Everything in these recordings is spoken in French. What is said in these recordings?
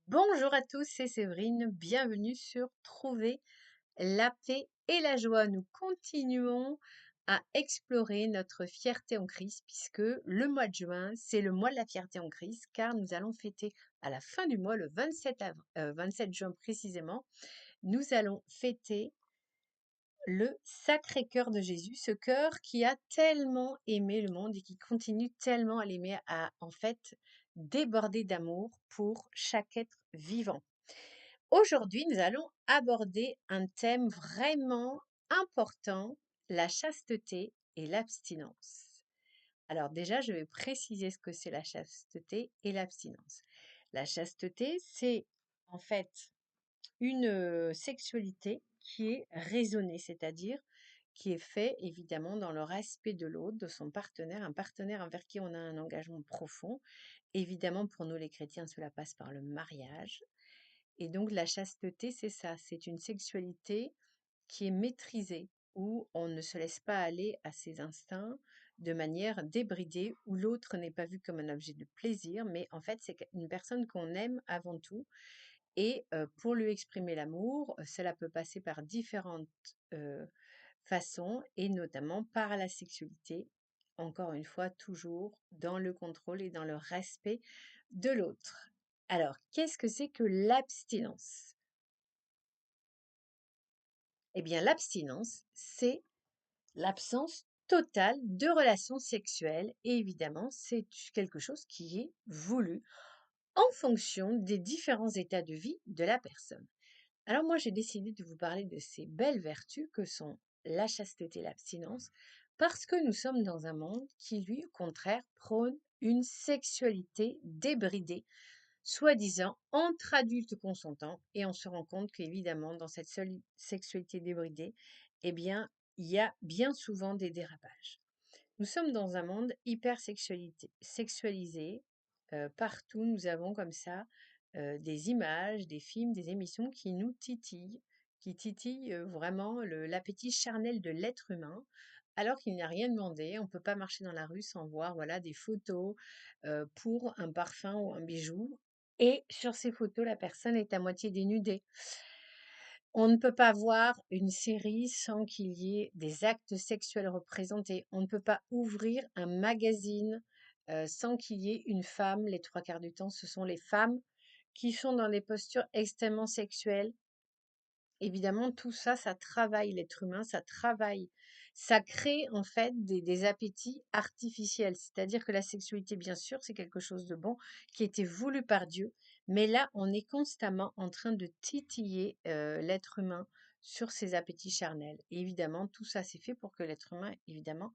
Bonjour à tous, c'est Séverine. Bienvenue sur Trouver la paix et la joie. Nous continuons à explorer notre fierté en Christ puisque le mois de juin, c'est le mois de la fierté en Christ car nous allons fêter à la fin du mois, le 27 juin précisément, nous allons fêter le Sacré-Cœur de Jésus, ce cœur qui a tellement aimé le monde et qui continue tellement à l'aimer, à en fait déborder d'amour pour chaque être vivant. Aujourd'hui, nous allons aborder un thème vraiment important, la chasteté et l'abstinence. Alors déjà, je vais préciser ce que c'est la chasteté et l'abstinence. La chasteté, c'est en fait une sexualité qui est raisonnée, c'est-à-dire qui est fait évidemment dans le respect de l'autre, de son partenaire, un partenaire envers qui on a un engagement profond. Évidemment, pour nous les chrétiens, cela passe par le mariage. Et donc la chasteté, c'est ça, c'est une sexualité qui est maîtrisée, où on ne se laisse pas aller à ses instincts de manière débridée, où l'autre n'est pas vu comme un objet de plaisir, mais en fait c'est une personne qu'on aime avant tout. Et pour lui exprimer l'amour, cela peut passer par différentes euh, façons, et notamment par la sexualité, encore une fois, toujours dans le contrôle et dans le respect de l'autre. Alors, qu'est-ce que c'est que l'abstinence? Eh bien, l'abstinence, c'est l'absence totale de relations sexuelles et évidemment, c'est quelque chose qui est voulu en fonction des différents états de vie de la personne. Alors moi, j'ai décidé de vous parler de ces belles vertus que sont la chasteté et l'abstinence parce que nous sommes dans un monde qui, lui, au contraire, prône une sexualité débridée, soi-disant entre adultes consentants, et on se rend compte qu'évidemment, dans cette seule sexualité débridée, eh bien, il y a bien souvent des dérapages. Nous sommes dans un monde hyper sexualisé. Partout, nous avons comme ça des images, des films, des émissions qui titillent vraiment l'appétit charnel de l'être humain, alors qu'il n'y a rien demandé. On ne peut pas marcher dans la rue sans voir voilà, des photos pour un parfum ou un bijou. Et sur ces photos, la personne est à moitié dénudée. On ne peut pas voir une série sans qu'il y ait des actes sexuels représentés. On ne peut pas ouvrir un magazine sans qu'il y ait une femme. Les trois quarts du temps, ce sont les femmes qui sont dans des postures extrêmement sexuelles. Évidemment, tout ça, ça travaille l'être humain, ça travaille, ça crée en fait des appétits artificiels. C'est-à-dire que la sexualité, bien sûr, c'est quelque chose de bon qui a été voulu par Dieu, mais là, on est constamment en train de titiller l'être humain sur ses appétits charnels. Et évidemment, tout ça, c'est fait pour que l'être humain, évidemment,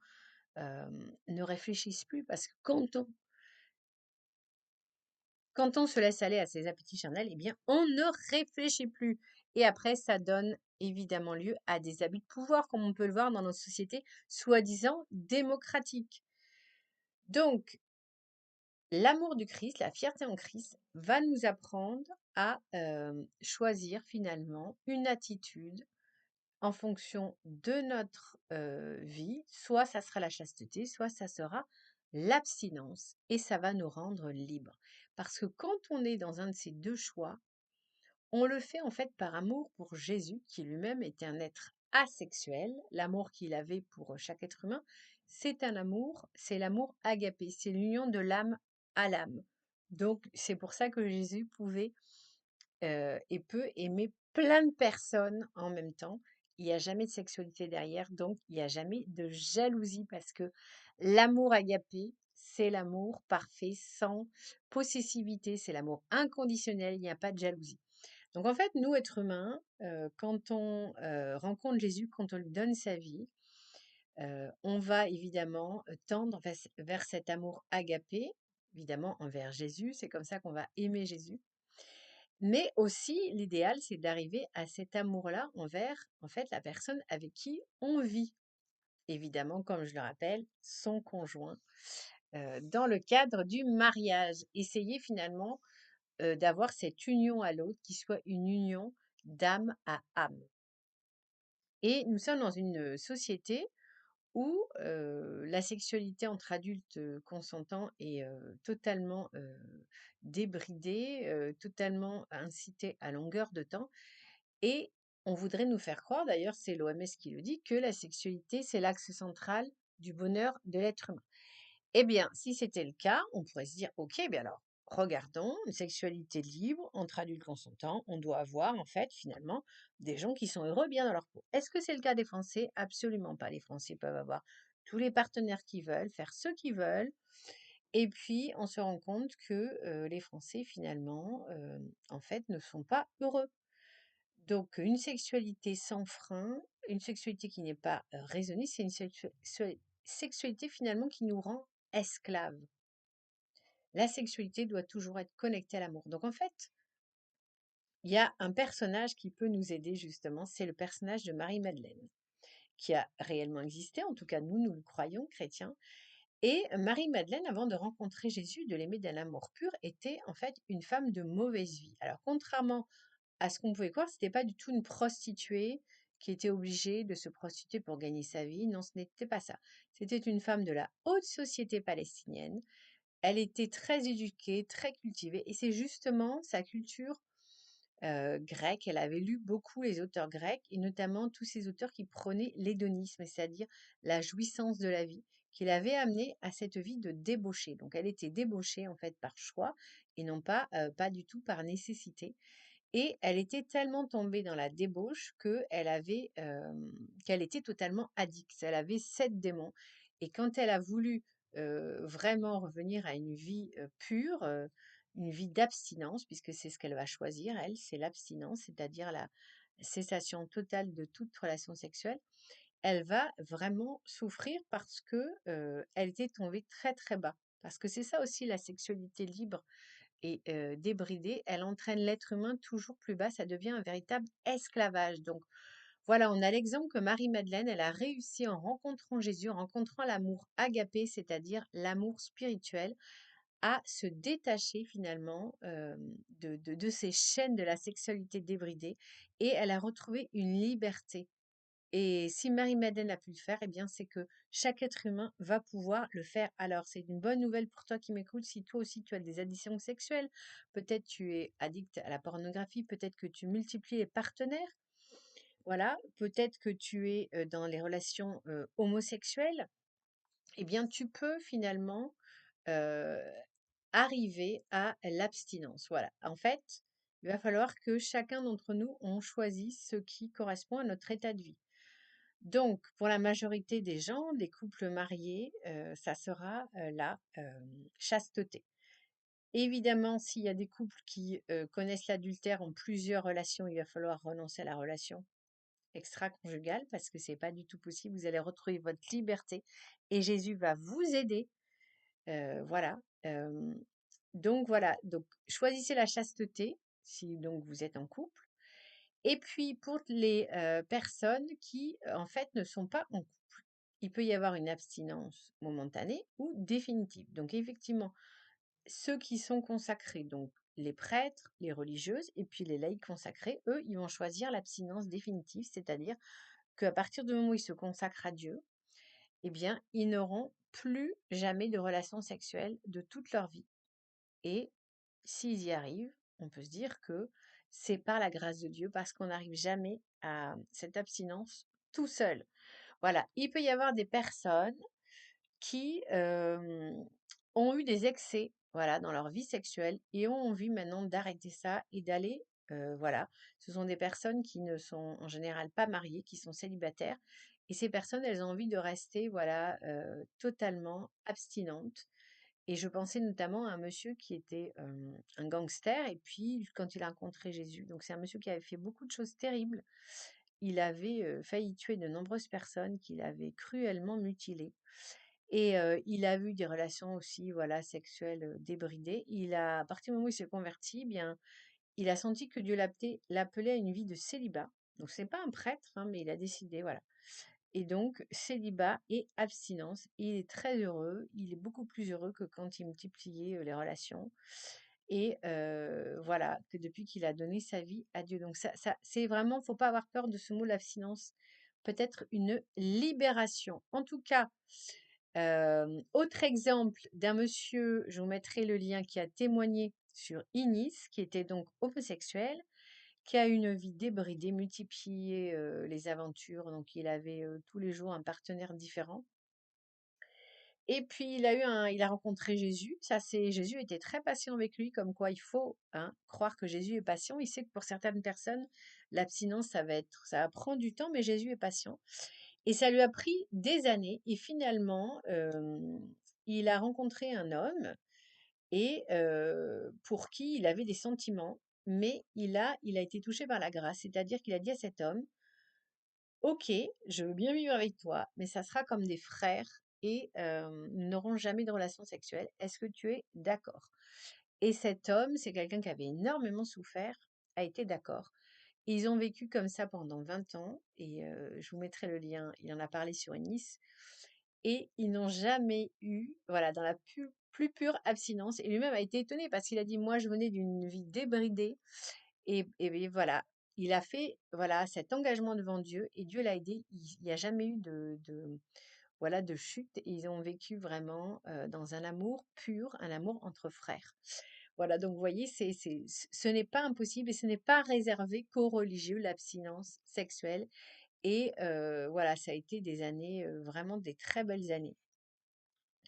euh, ne réfléchisse plus, parce que quand on se laisse aller à ses appétits charnels, eh bien, on ne réfléchit plus. Et après, ça donne évidemment lieu à des abus de pouvoir, comme on peut le voir dans notre société soi-disant démocratique. Donc, l'amour du Christ, la fierté en Christ, va nous apprendre à choisir finalement une attitude en fonction de notre vie. Soit ça sera la chasteté, soit ça sera l'abstinence. Et ça va nous rendre libres. Parce que quand on est dans un de ces deux choix, on le fait en fait par amour pour Jésus, qui lui-même était un être asexuel. L'amour qu'il avait pour chaque être humain, c'est un amour, c'est l'amour agapé, c'est l'union de l'âme à l'âme. Donc c'est pour ça que Jésus pouvait et peut aimer plein de personnes en même temps. Il n'y a jamais de sexualité derrière, donc il n'y a jamais de jalousie parce que l'amour agapé, c'est l'amour parfait, sans possessivité, c'est l'amour inconditionnel, il n'y a pas de jalousie. Donc en fait, nous, êtres humains, quand on rencontre Jésus, quand on lui donne sa vie, on va évidemment tendre vers cet amour agapé, évidemment envers Jésus, c'est comme ça qu'on va aimer Jésus. Mais aussi, l'idéal, c'est d'arriver à cet amour-là envers, en fait, la personne avec qui on vit. Évidemment, comme je le rappelle, son conjoint, dans le cadre du mariage. Essayer finalement d'avoir cette union à l'autre qui soit une union d'âme à âme. Et nous sommes dans une société où la sexualité entre adultes consentants est totalement débridée, totalement incitée à longueur de temps. Et on voudrait nous faire croire, d'ailleurs c'est l'OMS qui le dit, que la sexualité, c'est l'axe central du bonheur de l'être humain. Eh bien, si c'était le cas, on pourrait se dire, ok, bien alors, regardons, une sexualité libre, entre adultes consentants, on doit avoir en fait finalement des gens qui sont heureux bien dans leur peau. Est-ce que c'est le cas des Français? Absolument pas. Les Français peuvent avoir tous les partenaires qu'ils veulent, faire ce qu'ils veulent. Et puis, on se rend compte que les Français, finalement, en fait, ne sont pas heureux. Donc, une sexualité sans frein, une sexualité qui n'est pas raisonnée, c'est une sexualité finalement qui nous rend esclaves. La sexualité doit toujours être connectée à l'amour. Donc, en fait, il y a un personnage qui peut nous aider justement, c'est le personnage de Marie-Madeleine, qui a réellement existé, en tout cas nous le croyons chrétiens. Et Marie-Madeleine, avant de rencontrer Jésus, de l'aimer d'un amour pur, était en fait une femme de mauvaise vie. Alors, contrairement à ce qu'on pouvait croire, c'était pas du tout une prostituée qui était obligée de se prostituer pour gagner sa vie. Non, ce n'était pas ça. C'était une femme de la haute société palestinienne. Elle était très éduquée, très cultivée, et c'est justement sa culture grecque. Elle avait lu beaucoup les auteurs grecs, et notamment tous ces auteurs qui prônaient l'hédonisme, c'est-à-dire la jouissance de la vie, qui l'avait amenée à cette vie de débauchée. Donc elle était débauchée en fait par choix et non pas, pas du tout par nécessité. Et elle était tellement tombée dans la débauche qu'elle était totalement addicte. Elle avait 7 démons, et quand elle a voulu, vraiment revenir à une vie, pure, une vie d'abstinence, puisque c'est ce qu'elle va choisir elle, c'est l'abstinence, c'est-à-dire la cessation totale de toute relation sexuelle. Elle va vraiment souffrir parce que, elle était tombée très, très bas. Parce que c'est ça aussi la sexualité libre et débridée, elle entraîne l'être humain toujours plus bas, ça devient un véritable esclavage. Donc voilà, on a l'exemple que Marie-Madeleine, elle a réussi en rencontrant Jésus, en rencontrant l'amour agapé, c'est-à-dire l'amour spirituel, à se détacher finalement de ces chaînes de la sexualité débridée, et elle a retrouvé une liberté. Et si Marie-Madeleine a pu le faire, eh bien, c'est que chaque être humain va pouvoir le faire. Alors, c'est une bonne nouvelle pour toi qui m'écoutes. Si toi aussi tu as des addictions sexuelles, peut-être tu es addict à la pornographie, peut-être que tu multiplies les partenaires, voilà, peut-être que tu es dans les relations homosexuelles, eh bien, tu peux finalement euh, arriver à l'abstinence. Voilà. En fait, il va falloir que chacun d'entre nous, on choisisse ce qui correspond à notre état de vie. Donc, pour la majorité des gens, des couples mariés, ça sera la chasteté. Évidemment, s'il y a des couples qui connaissent l'adultère, ont plusieurs relations, il va falloir renoncer à la relation extra-conjugale parce que c'est pas du tout possible. Vous allez retrouver votre liberté et Jésus va vous aider. Voilà. Donc voilà. Donc choisissez la chasteté si donc vous êtes en couple. Et puis pour les personnes qui, en fait, ne sont pas en couple, il peut y avoir une abstinence momentanée ou définitive. Donc effectivement, ceux qui sont consacrés, donc les prêtres, les religieuses et puis les laïcs consacrés, eux, ils vont choisir l'abstinence définitive, c'est-à-dire qu'à partir du moment où ils se consacrent à Dieu, eh bien, ils n'auront plus jamais de relations sexuelles de toute leur vie. Et s'ils y arrivent, on peut se dire que c'est par la grâce de Dieu, parce qu'on n'arrive jamais à cette abstinence tout seul. Voilà, il peut y avoir des personnes qui ont eu des excès, voilà, dans leur vie sexuelle et ont envie maintenant d'arrêter ça et d'aller, voilà. Ce sont des personnes qui ne sont en général pas mariées, qui sont célibataires, et ces personnes, elles ont envie de rester, voilà, totalement abstinentes. Et je pensais notamment à un monsieur qui était un gangster, et puis quand il a rencontré Jésus, donc c'est un monsieur qui avait fait beaucoup de choses terribles. Il avait failli tuer de nombreuses personnes, qu'il avait cruellement mutilées. Et il a eu des relations aussi, voilà, sexuelles débridées. À partir du moment où il s'est converti, eh bien, il a senti que Dieu l'appelait à une vie de célibat. Donc c'est pas un prêtre, hein, mais il a décidé, voilà. Et donc, célibat et abstinence. Il est très heureux. Il est beaucoup plus heureux que quand il multipliait les relations. Et voilà, que depuis qu'il a donné sa vie à Dieu. Donc, c'est vraiment, faut pas avoir peur de ce mot, l'abstinence. peut-être une libération. En tout cas, autre exemple d'un monsieur, je vous mettrai le lien, qui a témoigné sur Inis, qui était donc homosexuel, qui a une vie débridée, multiplié les aventures. Donc, il avait tous les jours un partenaire différent. Et puis, il a rencontré Jésus. Jésus était très patient avec lui, comme quoi il faut croire que Jésus est patient. Il sait que pour certaines personnes, l'abstinence, ça va prendre du temps, mais Jésus est patient. Et ça lui a pris des années. Et finalement, il a rencontré un homme et pour qui il avait des sentiments, mais il a été touché par la grâce. C'est-à-dire qu'il a dit à cet homme: OK, je veux bien vivre avec toi, mais ça sera comme des frères et nous n'aurons jamais de relation sexuelle. Est-ce que tu es d'accord? Et cet homme, c'est quelqu'un qui avait énormément souffert, a été d'accord. Ils ont vécu comme ça pendant 20 ans et je vous mettrai le lien, il en a parlé sur Nice et ils n'ont jamais eu, voilà, dans la plus pure abstinence. Et lui-même a été étonné parce qu'il a dit: «Moi, je venais d'une vie débridée et voilà, il a fait, voilà, cet engagement devant Dieu et Dieu l'a aidé. Il n'y a jamais eu voilà, de chute et ils ont vécu vraiment, dans un amour pur, un amour entre frères. Voilà, donc vous voyez, ce n'est pas impossible et ce n'est pas réservé qu'aux religieux, l'abstinence sexuelle et voilà, ça a été des années, vraiment des très belles années.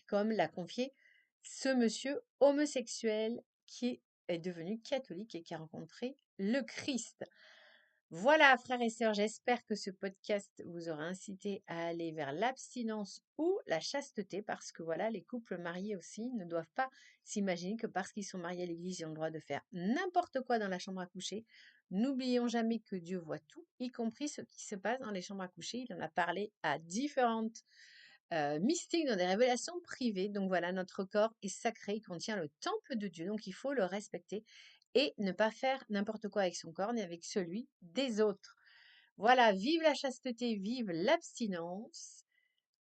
Comme l'a confié ce monsieur homosexuel qui est devenu catholique et qui a rencontré le Christ. Voilà, frères et sœurs, j'espère que ce podcast vous aura incité à aller vers l'abstinence ou la chasteté, parce que voilà, les couples mariés aussi ne doivent pas s'imaginer que parce qu'ils sont mariés à l'église, ils ont le droit de faire n'importe quoi dans la chambre à coucher. N'oublions jamais que Dieu voit tout, y compris ce qui se passe dans les chambres à coucher. Il en a parlé à différentes mystiques dans des révélations privées. Donc voilà, notre corps est sacré, il contient le temple de Dieu, donc il faut le respecter et ne pas faire n'importe quoi avec son corps ni avec celui des autres. Voilà, vive la chasteté, vive l'abstinence.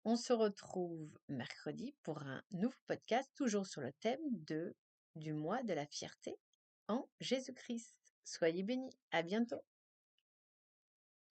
On se retrouve mercredi pour un nouveau podcast, toujours sur le thème du mois de la fierté en Jésus-Christ. Soyez bénis, à bientôt.